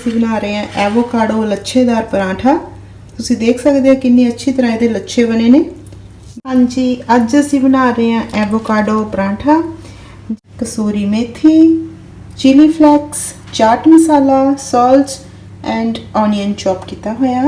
ਅਸੀਂ ਬਣਾ ਰਹੇ ਹਾਂ ਐਵੋਕਾਡੋ ਲੱਛੇਦਾਰ ਪਰਾਂਠਾ। ਤੁਸੀਂ ਦੇਖ ਸਕਦੇ ਹੋ ਕਿੰਨੀ ਅੱਛੀ ਤਰ੍ਹਾਂ ਇਹਦੇ ਲੱਛੇ ਬਣੇ ਨੇ। ਹਾਂਜੀ, ਅੱਜ ਅਸੀਂ ਬਣਾ ਰਹੇ ਹਾਂ avocado paratha. Kasuri methi, chilli flakes, chaat masala, salt and onion chop किया होया।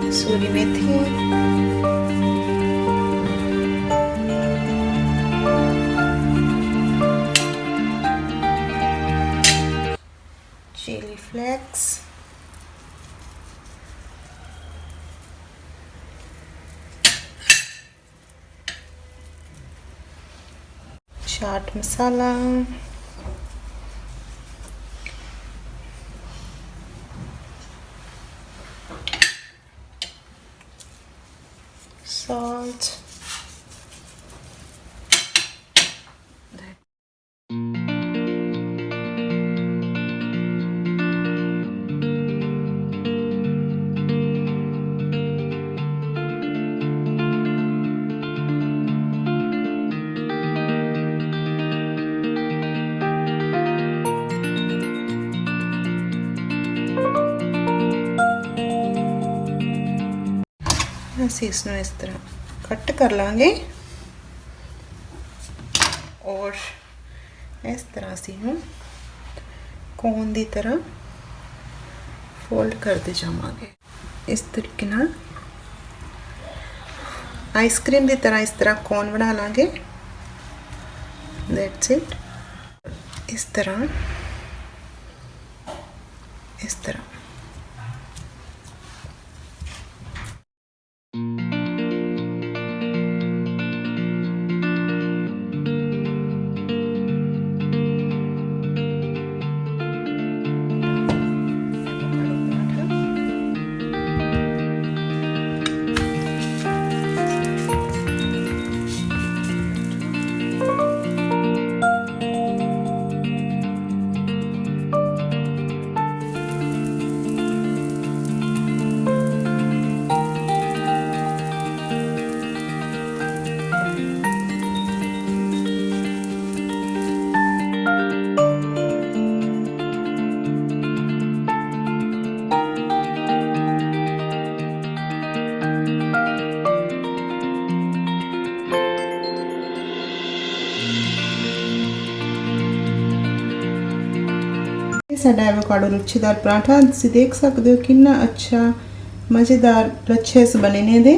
Kasuri methi, chilli flakes, chaat masala, salt, ਅਸੀਂ ਇਸ ਨੂੰ ਇਸ ਤਰ੍ਹਾਂ ਕੱਟ ਕਰ ਲਾਂਗੇ ਔਰ ਇਸ ਤਰ੍ਹਾਂ ਅਸੀਂ ਨੂੰ ਕੋਨ ਦੀ ਤਰ੍ਹਾਂ ਫੋਲਡ ਕਰਦੇ ਜਾਵਾਂਗੇ। ਇਸ ਤਰੀਕੇ ਨਾਲ ਆਈਸਕ੍ਰੀਮ ਦੀ ਤਰ੍ਹਾਂ ਇਸ ਤਰ੍ਹਾਂ ਕੋਨ ਬਣਾ ਲਾਂਗੇ। That's it. ਇਸ ਤਰ੍ਹਾਂ साडा एवोकाडो लच्छेदार पराठा तुसीं देख सकते हो कितना अच्छा मज़ेदार लच्छे बने ने दे।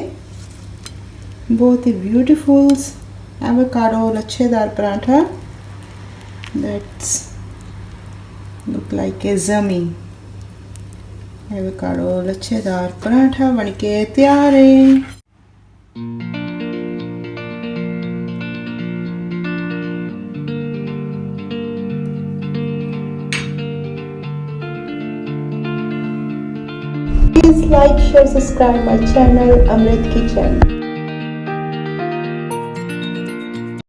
बहुत ही ब्यूटीफुल एवोकाडो लच्छेदार paratha. That's look like a yummy avocado लच्छेदार पराठा बनके तैयार है। Please like, share, subscribe my channel Amrit Kitchen.